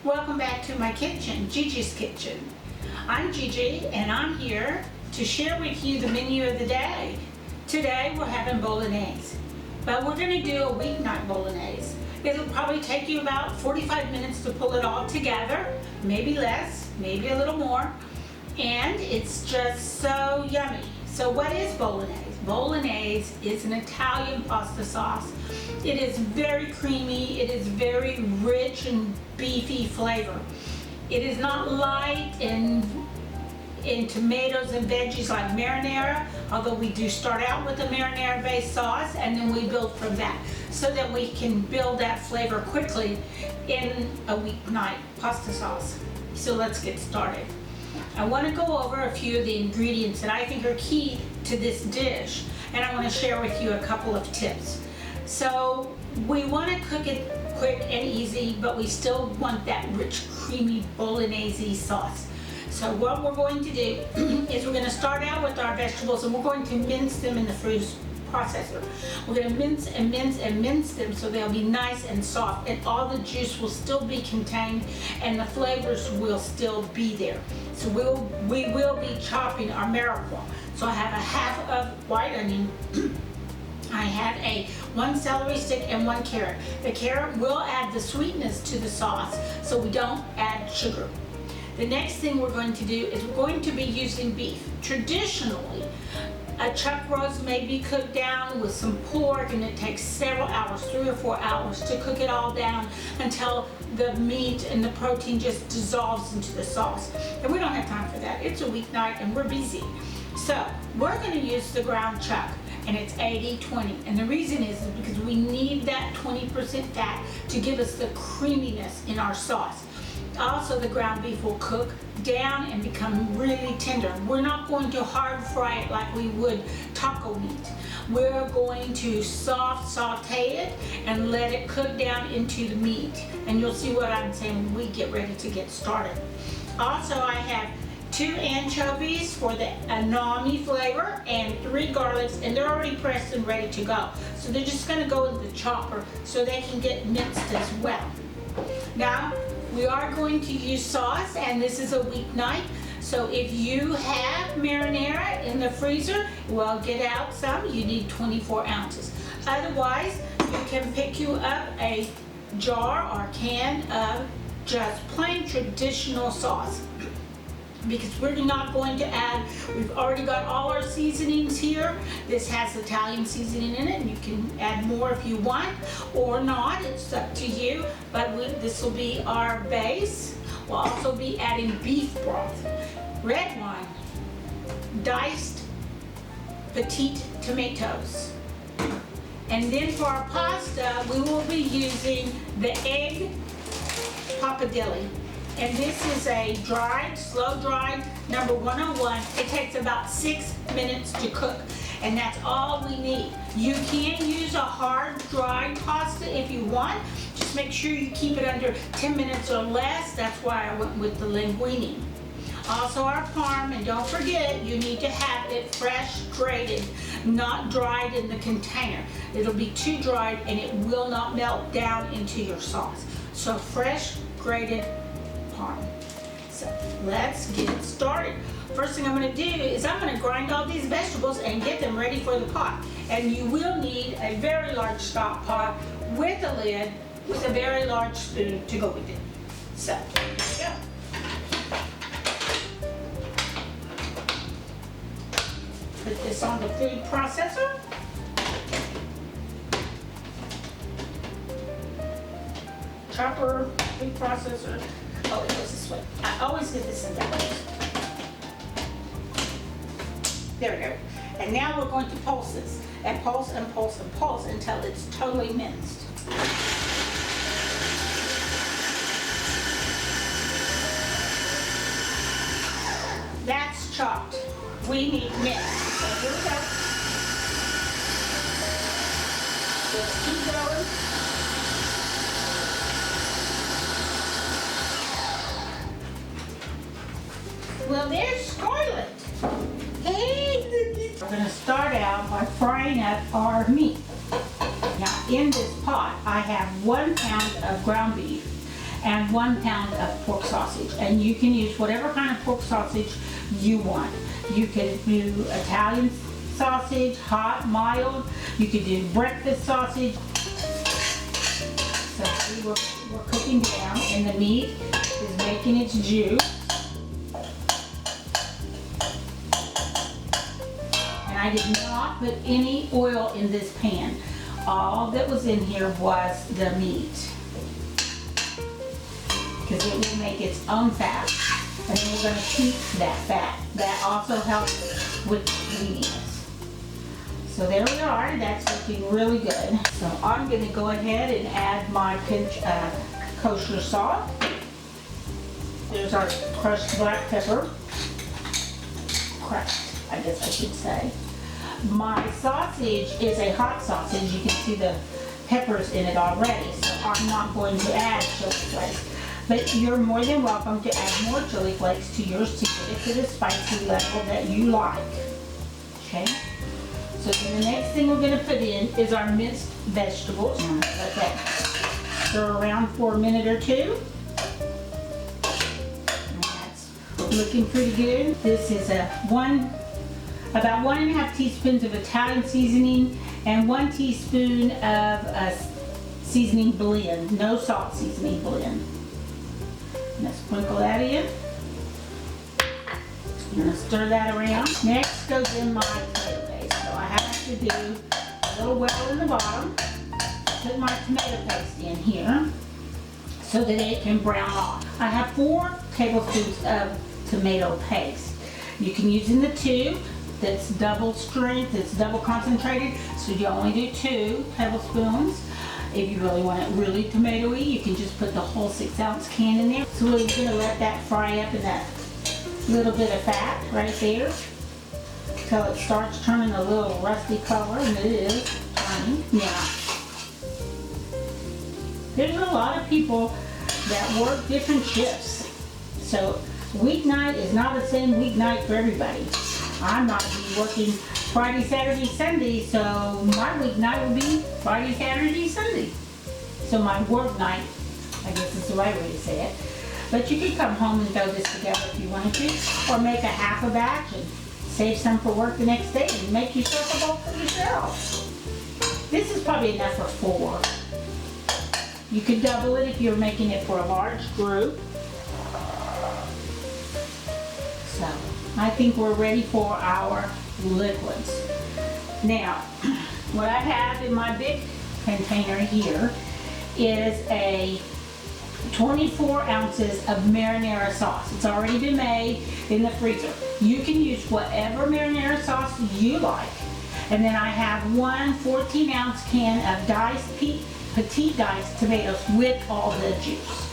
Welcome back to my kitchen, Gigi's Kitchen. I'm Gigi and I'm here to share with you the menu of the day. Today we're having Bolognese, but we're going to do a weeknight Bolognese. It'll probably take you about 45 minutes to pull it all together, maybe less, maybe a little more, and it's just so yummy. So what is Bolognese? Bolognese is an Italian pasta sauce. It is very creamy, it is very rich and beefy flavor. It is not light in tomatoes and veggies like marinara, although we do start out with a marinara based sauce and then we build from that so that we can build that flavor quickly in a weeknight pasta sauce. So let's get started. I want to go over a few of the ingredients that I think are key to this dish, and I want to share with you a couple of tips. So we want to cook it quick and easy, but we still want that rich, creamy Bolognese sauce. So what we're going to do is we're going to start out with our vegetables and we're going to mince them in the food processor. We're going to mince and mince and mince them so they'll be nice and soft, and all the juice will still be contained and the flavors will still be there. So we will be chopping our mirepoix. So I have a half of white onion. I have one celery stick and one carrot. The carrot will add the sweetness to the sauce, so we don't add sugar. The next thing we're going to do is we're going to be using beef. Traditionally, a chuck roast may be cooked down with some pork, and it takes several hours, 3 or 4 hours, to cook it all down until the meat and the protein just dissolves into the sauce. And we don't have time for that. It's a weeknight and we're busy. So we're going to use the ground chuck, and it's 80-20. And the reason is because we need that 20% fat to give us the creaminess in our sauce. Also, the ground beef will cook down and become really tender. We're not going to hard fry it like we would taco meat. We're going to soft saute it and let it cook down into the meat. And you'll see what I'm saying when we get ready to get started. Also, I have 2 anchovies for the umami flavor and 3 garlics, and they're already pressed and ready to go. So they're just going to go in the chopper so they can get minced as well. Now, we are going to use sauce, and this is a weeknight. So if you have marinara in the freezer, well, get out some. You need 24 ounces. Otherwise, you can pick you up a jar or can of just plain traditional sauce, because we're not going to add, we've already got all our seasonings here. This has Italian seasoning in it, and you can add more if you want or not, it's up to you, but this will be our base. We'll also be adding beef broth, red wine, diced petite tomatoes. And then for our pasta, we will be using the egg Pappardelle. And this is a dried, slow-dried, number 101. It takes about 6 minutes to cook, and that's all we need. You can use a hard, dried pasta if you want. Just make sure you keep it under 10 minutes or less. That's why I went with the linguine. Also our parm, and don't forget, you need to have it fresh grated, not dried in the container. It'll be too dried and it will not melt down into your sauce. So fresh grated parm. So let's get started. First thing I'm going to do is I'm going to grind all these vegetables and get them ready for the pot. And you will need a very large stock pot with a lid with a very large spoon to go with it. So here we go. Put this on the food processor. Chopper, food processor. Oh, it goes this way. I always get this in that way. There we go. And now we're going to pulse this. And pulse and pulse and pulse until it's totally minced. That's chopped. We need minced. So here we go. Just keep going. Well, there's Scarlett. Hey! We're going to start out by frying up our meat. Now, in this pot, I have 1 pound of ground beef, and 1 pound of pork sausage. And you can use whatever kind of pork sausage you want. You can do Italian sausage, hot, mild. You could do breakfast sausage. So see, we're cooking down and the meat is making its juice. And I did not put any oil in this pan. All that was in here was the meat, because it will make its own fat, and then we're going to keep that fat. That also helps with creaminess. So there we are. That's looking really good. So I'm going to go ahead and add my pinch of kosher salt. There's our crushed black pepper. Crushed, I guess I should say. My sausage is a hot sausage. You can see the peppers in it already, so I'm not going to add chili flakes. But you're more than welcome to add more chili flakes to yours to get it to the spicy level that you like. Okay? So then the next thing we're going to put in is our minced vegetables. I'm going to let that stir around for a minute or two. And that's looking pretty good. This is about 1.5 teaspoons of Italian seasoning and 1 teaspoon of a seasoning blend, no salt seasoning blend. I'm going to sprinkle that in. I'm going to stir that around. Next goes in my tomato paste. So I have to do a little well in the bottom. Put my tomato paste in here so that it can brown off. I have 4 tablespoons of tomato paste. You can use in the tube. That's double strength, it's double concentrated, so you only do 2 tablespoons. If you really want it really tomatoey, you can just put the whole 6-ounce can in there. So we're going to let that fry up in that little bit of fat right there until it starts turning a little rusty color, and it is turning. Now, there's a lot of people that work different shifts, so weeknight is not the same weeknight for everybody. I'm not working Friday, Saturday, Sunday, so my weeknight will be Friday, Saturday, Sunday. So my work night, I guess is the right way to say it. But you could come home and throw this together if you wanted to, or make a half a batch and save some for work the next day and make yourself a bowl for yourself. This is probably enough for 4. You could double it if you're making it for a large group. So I think we're ready for our liquids. Now, what I have in my big container here is a 24 ounces of marinara sauce. It's already been made in the freezer. You can use whatever marinara sauce you like. And then I have 1 14-ounce can of petite diced tomatoes with all the juice.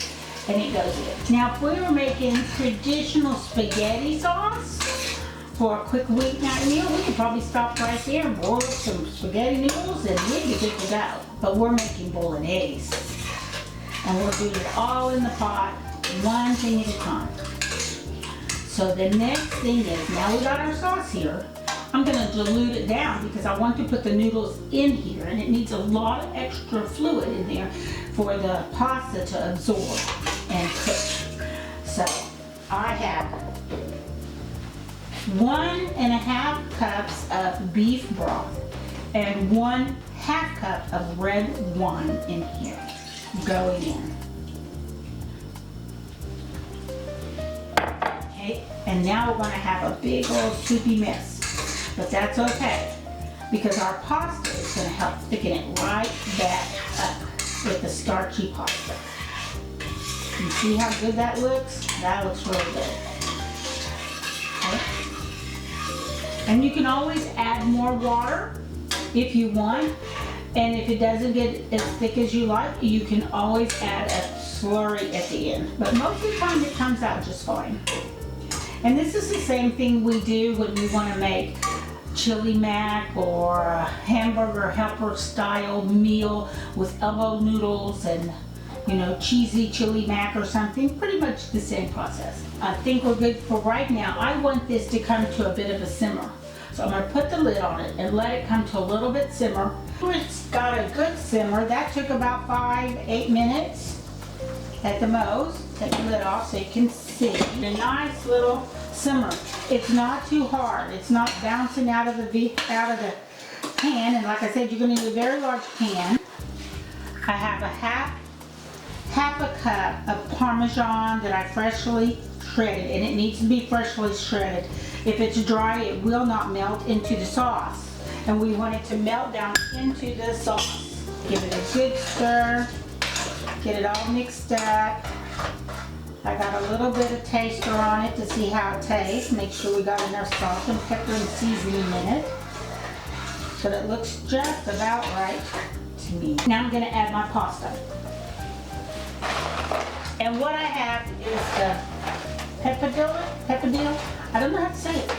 And it goes in. Now, if we were making traditional spaghetti sauce for a quick weeknight meal, we could probably stop right there and boil some spaghetti noodles and we'd be good to go. But we're making Bolognese. And we'll do it all in the pot, one thing at a time. So the next thing is, now we got our sauce here, I'm going to dilute it down because I want to put the noodles in here, and it needs a lot of extra fluid in there for the pasta to absorb and cook. So I have 1.5 cups of beef broth and 1/2 cup of red wine in here going in. Okay, and now we're going to have a big old soupy mess. But that's okay, because our pasta is going to help thicken it right back up with the starchy pasta. You see how good that looks? That looks really good. Okay. And you can always add more water if you want. And if it doesn't get as thick as you like, you can always add a slurry at the end. But most of the time it comes out just fine. And this is the same thing we do when we want to make chili mac or a hamburger helper style meal with elbow noodles and, you know, cheesy chili mac or something. Pretty much the same process. I think we're good for right now. I want this to come to a bit of a simmer. So I'm going to put the lid on it and let it come to a little bit simmer. It's got a good simmer. That took about 5-8 minutes. at the most. Take the lid off so you can see. A nice little simmer. It's not too hard. It's not bouncing out of the pan. And like I said, you're going to need a very large pan. I have a half a cup of Parmesan that I freshly shredded, and it needs to be freshly shredded. If it's dry, it will not melt into the sauce, and we want it to melt down into the sauce. Give it a good stir, get it all mixed up. I got a little bit of taster on it to see how it tastes. Make sure we got enough salt and pepper and seasoning in it, so that it looks just about right to me. Now I'm going to add my pasta. And what I have is the Pappardelle. I don't know how to say it.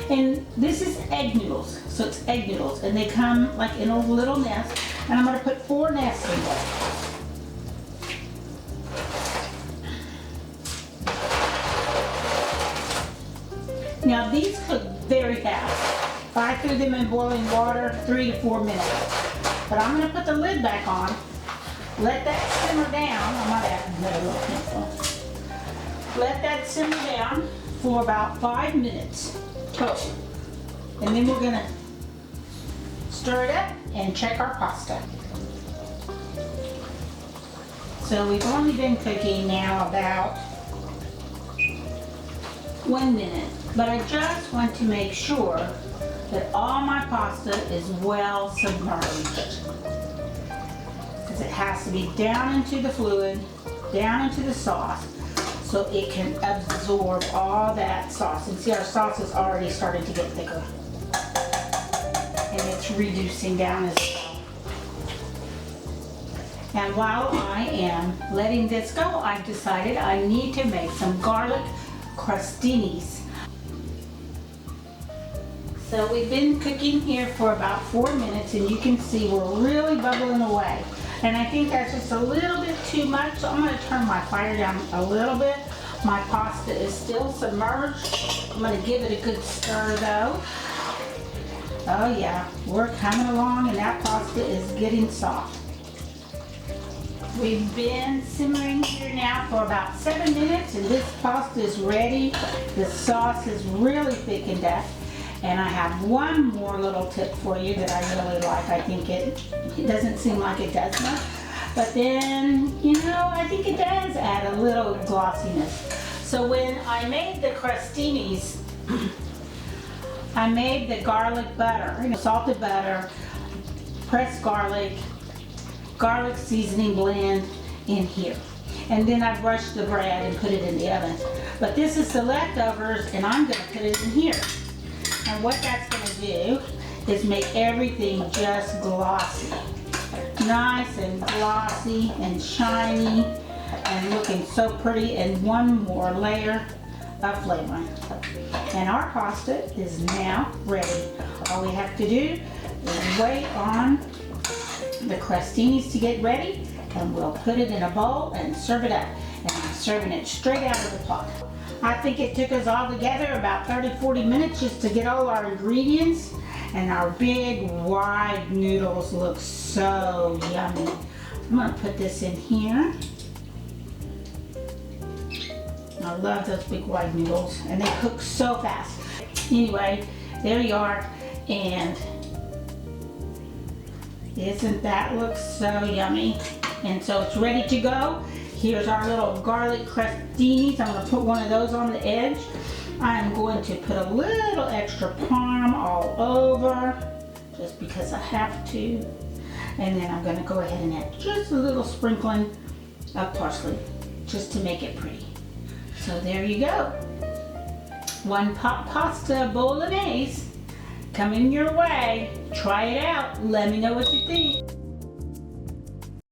And this is egg noodles. So it's egg noodles. And they come like in a little nest. And I'm going to put 4 nests in there. Now these cook very fast. I threw them in boiling water 3 to 4 minutes. But I'm going to put the lid back on. Let that simmer down. I might add another little pencil. Let that simmer down for about 5 minutes total. And then we're going to stir it up and check our pasta. So we've only been cooking now about 1 minute. But I just want to make sure that all my pasta is well submerged. It has to be down into the fluid, down into the sauce, so it can absorb all that sauce. And see, our sauce is already starting to get thicker. And it's reducing down as well. And while I am letting this go, I've decided I need to make some garlic crostinis. So we've been cooking here for about 4 minutes, and you can see we're really bubbling away. And I think that's just a little bit too much, so I'm going to turn my fire down a little bit. My pasta is still submerged. I'm going to give it a good stir though. Oh yeah, we're coming along and that pasta is getting soft. We've been simmering here now for about 7 minutes, and this pasta is ready. The sauce is really thickened up. And I have one more little tip for you that I really like. I think it doesn't seem like it does much, but then, you know, I think it does add a little glossiness. So when I made the crostinis, I made the garlic butter, salted butter, pressed garlic seasoning blend in here. And then I brushed the bread and put it in the oven. But this is the leftovers, and I'm going to put it in here. And what that's going to do is make everything just glossy. Nice and glossy and shiny and looking so pretty, and one more layer of flavoring. And our pasta is now ready. All we have to do is wait on the crostinis to get ready, and we'll put it in a bowl and serve it up. And I'm serving it straight out of the pot. I think it took us all together about 30-40 minutes just to get all our ingredients, and our big wide noodles look so yummy. I'm going to put this in here. I love those big wide noodles, and they cook so fast. Anyway, there you are, and isn't that look so yummy? And so it's ready to go. Here's our little garlic crostinis. I'm going to put one of those on the edge. I'm going to put a little extra parm all over, just because I have to. And then I'm going to go ahead and add just a little sprinkling of parsley, just to make it pretty. So there you go. One pot pasta bolognese coming your way. Try it out. Let me know what you think.